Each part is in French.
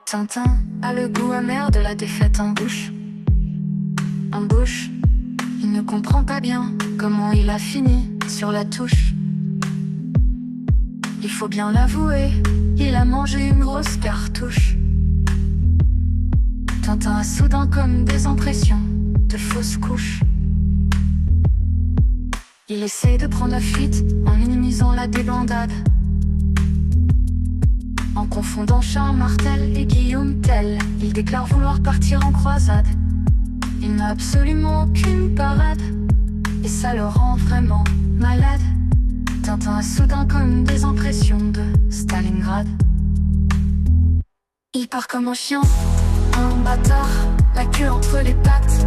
Tintin a le goût amer de la défaite en bouche. En bouche, il ne comprend pas bien comment il a fini sur la touche. Il faut bien l'avouer, il a mangé une grosse cartouche. Tintin a soudain comme des impressions de fausses couches. Il essaie de prendre la fuite en minimisant la débandade, en confondant Charles Martel et Guillaume Tell. Il déclare vouloir partir en croisade. Il n'a absolument aucune parade, et ça le rend vraiment malade. Tintin a soudain comme des impressions de Stalingrad. Il part comme un chien, un bâtard, la queue entre les pattes.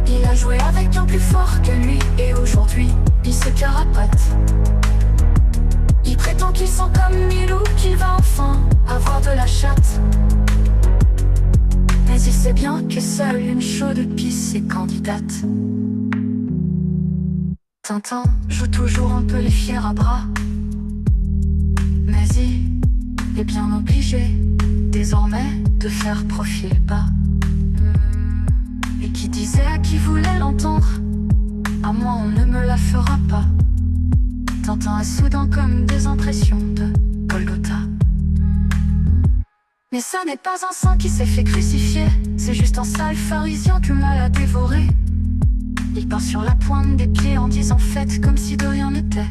Il a joué avec un plus fort que lui, et aujourd'hui, il se carapate. Il prétend qu'il sent comme Milou, qu'il va enfin avoir de la chatte. Mais il sait bien que seule une chaude pisse est candidate. Tintin joue toujours un peu les fiers à bras, mais il est bien obligé désormais de faire profil bas. Et qui disait à qui voulait l'entendre, à moi on ne me la fera pas. Tintin a soudain comme des impressions de Golgotha. Mais ça n'est pas un saint qui s'est fait crucifier, c'est juste un sale pharisien que mal a dévoré. Il part sur la pointe des pieds en disant faites comme si de rien n'était.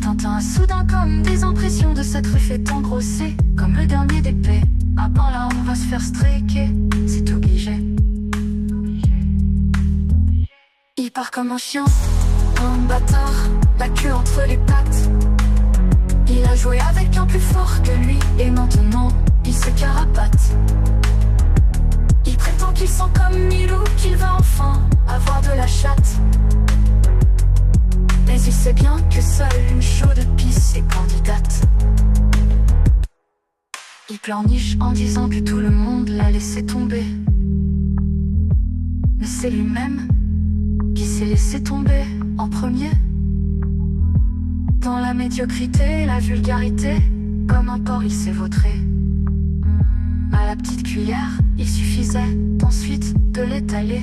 Tintin a soudain comme des impressions de s'être fait engrosser comme le dernier d'épée. Ah ben là on va se faire streaker, c'est obligé. Il part comme un chien, un bâtard, la queue entre les pattes. Il a joué avec un plus fort que lui, et maintenant il se carapate. Il prétend qu'il sent comme Milou, qu'il va enfin avoir de la chatte. Mais il sait bien que seule une chaude pisse est candidate. Il pleurniche en disant que tout le monde l'a laissé tomber. Mais c'est lui-même qui s'est laissé tomber en premier. Dans la médiocrité et la vulgarité, comme un porc il s'est vautré. À la petite cuillère, il suffisait ensuite de l'étaler.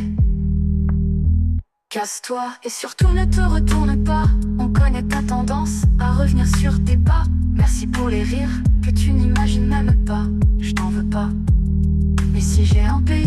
Casse-toi et surtout ne te retourne pas. On connaît ta tendance à revenir sur tes pas. Merci pour les rires que tu n'imagines même pas. Je t'en veux pas. Mais si j'ai un pays